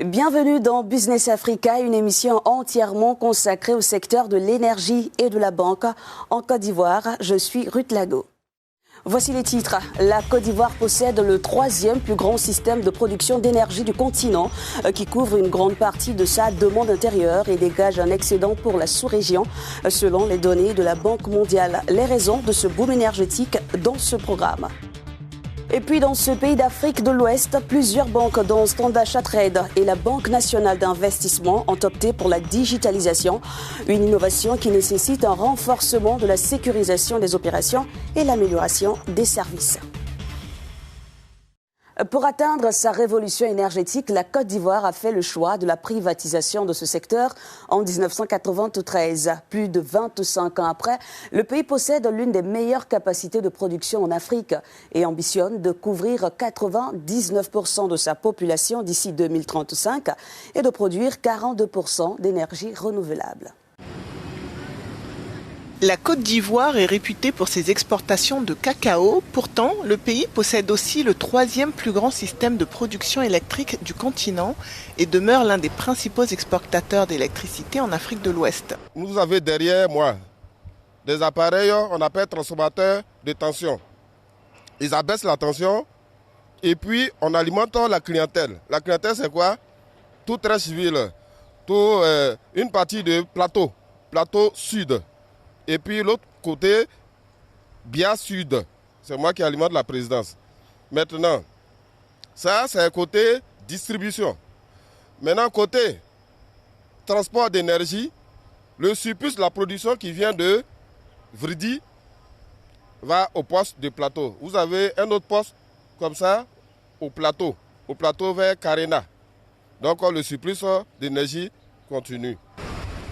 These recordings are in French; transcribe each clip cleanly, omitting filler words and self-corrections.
Bienvenue dans Business Africa, une émission entièrement consacrée au secteur de l'énergie et de la banque en Côte d'Ivoire. Je suis Ruth Lago. Voici les titres. La Côte d'Ivoire possède le troisième plus grand système de production d'énergie du continent qui couvre une grande partie de sa demande intérieure et dégage un excédent pour la sous-région selon les données de la Banque mondiale. Les raisons de ce boom énergétique dans ce programme. Et puis dans ce pays d'Afrique de l'Ouest, plusieurs banques dont Standard Chartered et la Banque nationale d'investissement ont opté pour la digitalisation, une innovation qui nécessite un renforcement de la sécurisation des opérations et l'amélioration des services. Pour atteindre sa révolution énergétique, la Côte d'Ivoire a fait le choix de la privatisation de ce secteur en 1993. Plus de 25 ans après, le pays possède l'une des meilleures capacités de production en Afrique et ambitionne de couvrir 99% de sa population d'ici 2035 et de produire 42% d'énergie renouvelable. La Côte d'Ivoire est réputée pour ses exportations de cacao. Pourtant, le pays possède aussi le troisième plus grand système de production électrique du continent et demeure l'un des principaux exportateurs d'électricité en Afrique de l'Ouest. Vous avez derrière moi des appareils, on appelle transformateurs de tension. Ils abaissent la tension et puis on alimente la clientèle. La clientèle, c'est quoi? Tout très civil, une partie de plateau sud. Et puis l'autre côté, Bia Sud, c'est moi qui alimente la présidence. Maintenant, ça c'est un côté distribution. Maintenant, côté transport d'énergie, le surplus de la production qui vient de Vridi va au poste de plateau. Vous avez un autre poste comme ça au plateau vers Karena. Donc le surplus d'énergie continue.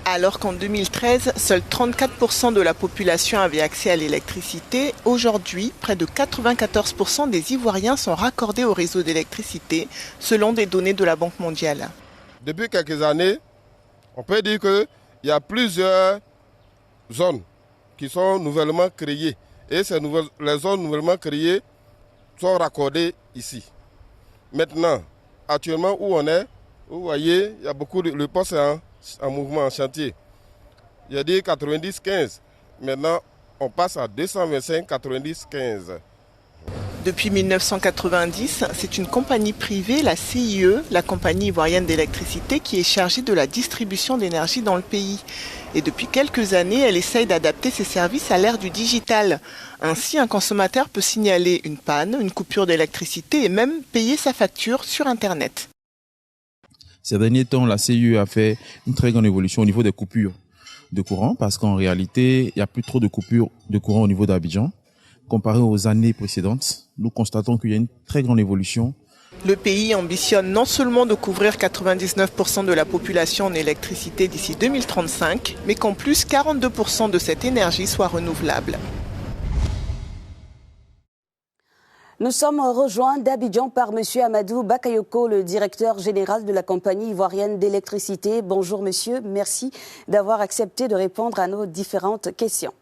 Alors qu'en 2013, seuls 34% de la population avait accès à l'électricité, aujourd'hui, près de 94% des Ivoiriens sont raccordés au réseau d'électricité, selon des données de la Banque mondiale. Depuis quelques années, on peut dire qu'il y a plusieurs zones qui sont nouvellement créées. Et les zones nouvellement créées sont raccordées ici. Maintenant, actuellement où on est, vous voyez, il y a beaucoup de... Le poste est en mouvement, en chantier. Il y a dit 90-15. Maintenant, on passe à 225-90-15. Depuis 1990, c'est une compagnie privée, la CIE, la compagnie ivoirienne d'électricité, qui est chargée de la distribution d'énergie dans le pays. Et depuis quelques années, elle essaye d'adapter ses services à l'ère du digital. Ainsi, un consommateur peut signaler une panne, une coupure d'électricité et même payer sa facture sur Internet. Ces derniers temps, la CIE a fait une très grande évolution au niveau des coupures de courant parce qu'en réalité, il n'y a plus trop de coupures de courant au niveau d'Abidjan. Comparé aux années précédentes, nous constatons qu'il y a une très grande évolution. Le pays ambitionne non seulement de couvrir 99% de la population en électricité d'ici 2035, mais qu'en plus 42% de cette énergie soit renouvelable. Nous sommes rejoints d'Abidjan par M. Amadou Bakayoko, le directeur général de la compagnie ivoirienne d'électricité. Bonjour monsieur, merci d'avoir accepté de répondre à nos différentes questions.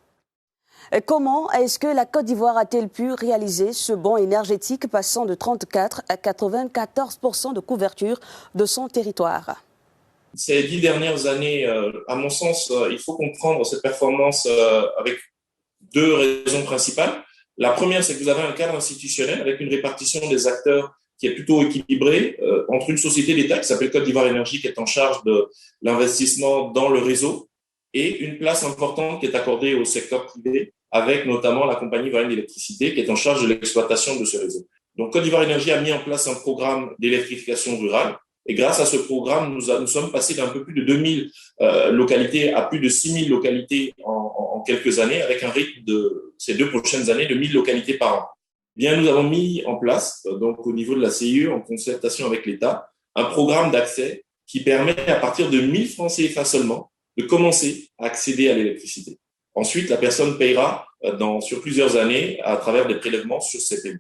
Comment est-ce que la Côte d'Ivoire a-t-elle pu réaliser ce bond énergétique passant de 34 à 94% de couverture de son territoire? Ces 10 dernières années, à mon sens, il faut comprendre cette performance avec deux raisons principales. La première, c'est que vous avez un cadre institutionnel avec une répartition des acteurs qui est plutôt équilibrée entre une société d'État qui s'appelle Côte d'Ivoire Énergie, qui est en charge de l'investissement dans le réseau, et une place importante qui est accordée au secteur privé, avec notamment la compagnie ivoirienne d'électricité qui est en charge de l'exploitation de ce réseau. Donc Côte d'Ivoire Énergie a mis en place un programme d'électrification rurale, et grâce à ce programme, nous sommes passés d'un peu plus de 2000 localités à plus de 6000 localités en quelques années, avec un rythme de ces 2 prochaines années de 1000 localités par an. Bien, nous avons mis en place, donc au niveau de la CIE, en concertation avec l'État, un programme d'accès qui permet à partir de 1000 francs CFA seulement de commencer à accéder à l'électricité. Ensuite, la personne payera sur plusieurs années à travers des prélèvements sur ses paiements.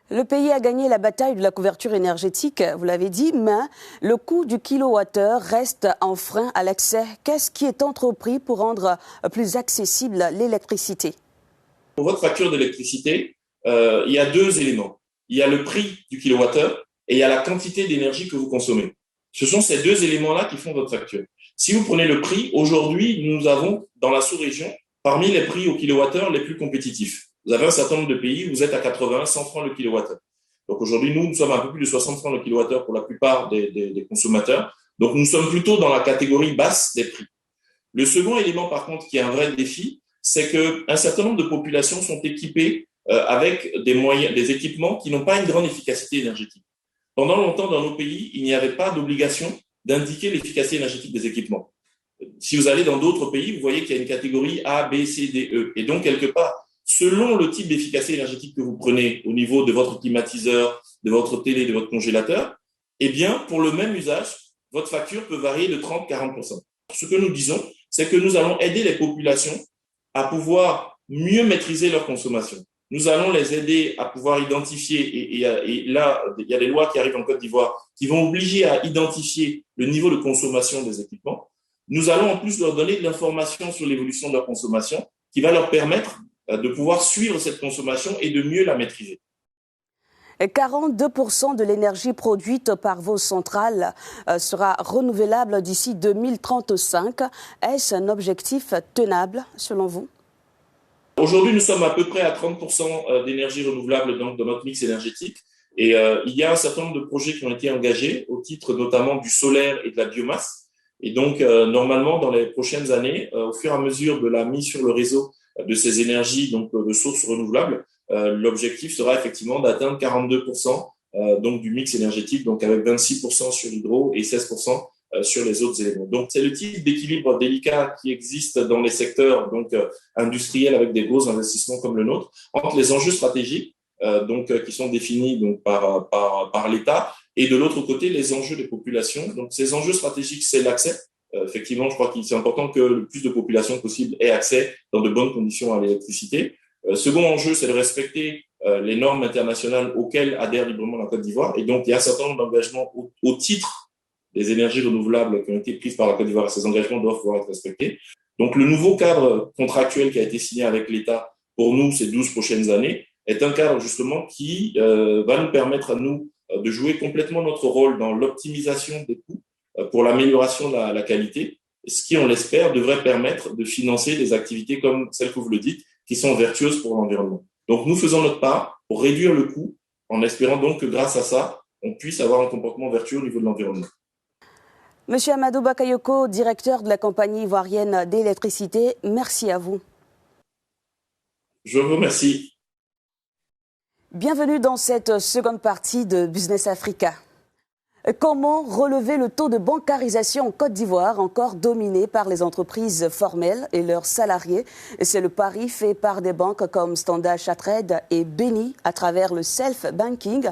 Le pays a gagné la bataille de la couverture énergétique, vous l'avez dit, mais le coût du kilowattheure reste un frein à l'accès. Qu'est-ce qui est entrepris pour rendre plus accessible l'électricité? Pour votre facture d'électricité, il y a 2 éléments. Il y a le prix du kilowattheure et il y a la quantité d'énergie que vous consommez. Ce sont ces deux éléments-là qui font votre facture. Si vous prenez le prix, aujourd'hui, nous avons dans la sous-région, parmi les prix au kilowattheure les plus compétitifs. Vous avez un certain nombre de pays, vous êtes à 80, 100 francs le kilowattheure. Donc aujourd'hui, nous sommes à un peu plus de 60 francs le kilowattheure pour la plupart des consommateurs. Donc nous sommes plutôt dans la catégorie basse des prix. Le second élément, par contre, qui est un vrai défi, c'est qu'un certain nombre de populations sont équipées avec des équipements qui n'ont pas une grande efficacité énergétique. Pendant longtemps, dans nos pays, il n'y avait pas d'obligation d'indiquer l'efficacité énergétique des équipements. Si vous allez dans d'autres pays, vous voyez qu'il y a une catégorie A, B, C, D, E. Et donc, quelque part, selon le type d'efficacité énergétique que vous prenez au niveau de votre climatiseur, de votre télé, de votre congélateur, eh bien, pour le même usage, votre facture peut varier de 30-40%. Ce que nous disons, c'est que nous allons aider les populations à pouvoir mieux maîtriser leur consommation. Nous allons les aider à pouvoir identifier, et là, il y a des lois qui arrivent en Côte d'Ivoire qui vont obliger à identifier le niveau de consommation des équipements. Nous allons en plus leur donner de l'information sur l'évolution de leur consommation qui va leur permettre de pouvoir suivre cette consommation et de mieux la maîtriser. 42% de l'énergie produite par vos centrales sera renouvelable d'ici 2035. Est-ce un objectif tenable selon vous ? Aujourd'hui, nous sommes à peu près à 30% d'énergie renouvelable donc, dans notre mix énergétique. Et il y a un certain nombre de projets qui ont été engagés au titre notamment du solaire et de la biomasse. Et donc, normalement, dans les prochaines années, au fur et à mesure de la mise sur le réseau de ces énergies, donc de sources renouvelables, l'objectif sera effectivement d'atteindre 42% donc du mix énergétique, donc avec 26% sur l'hydro et 16% sur les autres éléments. Donc, c'est le type d'équilibre délicat qui existe dans les secteurs donc industriels avec des gros investissements comme le nôtre, entre les enjeux stratégiques qui sont définis donc par l'État et de l'autre côté les enjeux des populations. Donc, ces enjeux stratégiques, c'est l'accès. Effectivement, je crois qu'il est important que le plus de populations possible ait accès dans de bonnes conditions à l'électricité. Second enjeu, c'est de respecter les normes internationales auxquelles adhère librement la Côte d'Ivoire. Et donc, il y a un certain nombre d'engagements au titre des énergies renouvelables qui ont été prises par la Côte d'Ivoire et ces engagements doivent pouvoir être respectés. Donc, le nouveau cadre contractuel qui a été signé avec l'État pour nous ces 12 prochaines années est un cadre justement qui va nous permettre à nous de jouer complètement notre rôle dans l'optimisation des coûts pour l'amélioration de la qualité, ce qui, on l'espère, devrait permettre de financer des activités comme celles que vous le dites, qui sont vertueuses pour l'environnement. Donc, nous faisons notre part pour réduire le coût, en espérant donc que grâce à ça, on puisse avoir un comportement vertueux au niveau de l'environnement. Monsieur Amadou Bakayoko, directeur de la compagnie ivoirienne d'électricité, merci à vous. Je vous remercie. Bienvenue dans cette seconde partie de Business Africa. Comment relever le taux de bancarisation en Côte d'Ivoire, encore dominé par les entreprises formelles et leurs salariés? C'est le pari fait par des banques comme Standard Chartered et Beni à travers le self-banking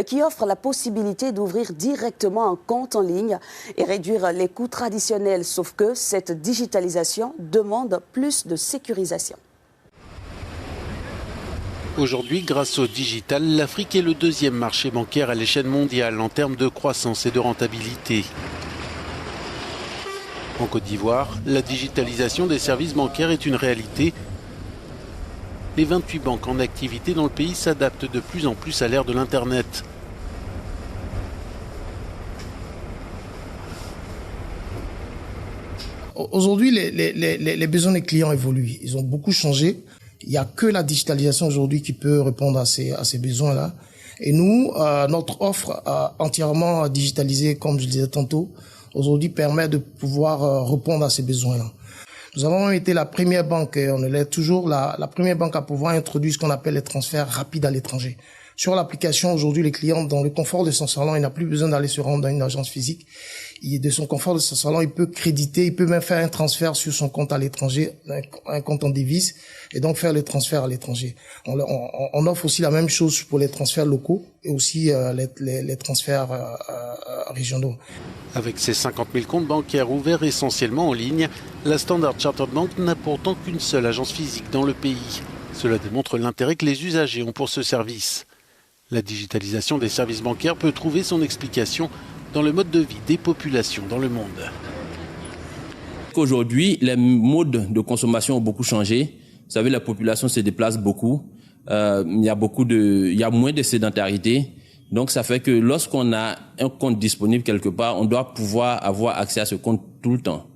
qui offre la possibilité d'ouvrir directement un compte en ligne et réduire les coûts traditionnels. Sauf que cette digitalisation demande plus de sécurisation. Aujourd'hui, grâce au digital, l'Afrique est le deuxième marché bancaire à l'échelle mondiale en termes de croissance et de rentabilité. En Côte d'Ivoire, la digitalisation des services bancaires est une réalité. Les 28 banques en activité dans le pays s'adaptent de plus en plus à l'ère de l'Internet. Aujourd'hui, les besoins des clients évoluent. Ils ont beaucoup changé. Il n'y a que la digitalisation aujourd'hui qui peut répondre à ces besoins-là. Et nous, notre offre entièrement digitalisée, comme je le disais tantôt, aujourd'hui permet de pouvoir répondre à ces besoins-là. Nous avons été la première banque, et on l'est toujours, la première banque à pouvoir introduire ce qu'on appelle les transferts rapides à l'étranger. Sur l'application, aujourd'hui, les clients, dans le confort de son salon, il n'a plus besoin d'aller se rendre dans une agence physique. De son confort de son salon, il peut créditer, il peut même faire un transfert sur son compte à l'étranger, un compte en devise, et donc faire le transfert à l'étranger. On offre aussi la même chose pour les transferts locaux et aussi les transferts régionaux. Avec ses 50 000 comptes bancaires ouverts essentiellement en ligne, la Standard Chartered Bank n'a pourtant qu'une seule agence physique dans le pays. Cela démontre l'intérêt que les usagers ont pour ce service. La digitalisation des services bancaires peut trouver son explication dans le mode de vie des populations dans le monde. Aujourd'hui, les modes de consommation ont beaucoup changé. Vous savez, la population se déplace beaucoup. Il y a moins de sédentarité. Donc ça fait que lorsqu'on a un compte disponible quelque part, on doit pouvoir avoir accès à ce compte tout le temps.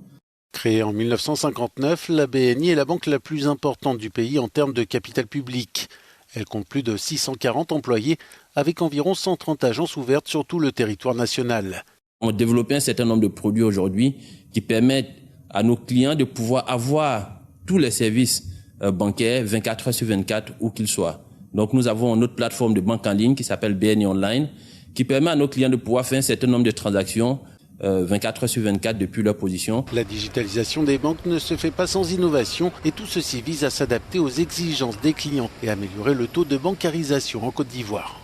Créée en 1959, la BNI est la banque la plus importante du pays en termes de capital public. Elle compte plus de 640 employés avec environ 130 agences ouvertes sur tout le territoire national. On développe un certain nombre de produits aujourd'hui qui permettent à nos clients de pouvoir avoir tous les services bancaires 24 heures sur 24 où qu'ils soient. Donc nous avons notre plateforme de banque en ligne qui s'appelle BNI Online qui permet à nos clients de pouvoir faire un certain nombre de transactions 24 heures sur 24 depuis leur position. La digitalisation des banques ne se fait pas sans innovation et tout ceci vise à s'adapter aux exigences des clients et améliorer le taux de bancarisation en Côte d'Ivoire.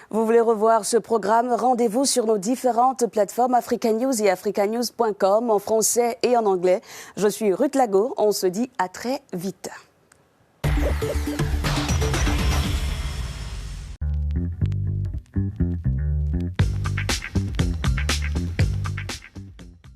Vous voulez revoir ce programme? Rendez-vous sur nos différentes plateformes Africa News et africanews.com en français et en anglais. Je suis Ruth Lago. On se dit à très vite.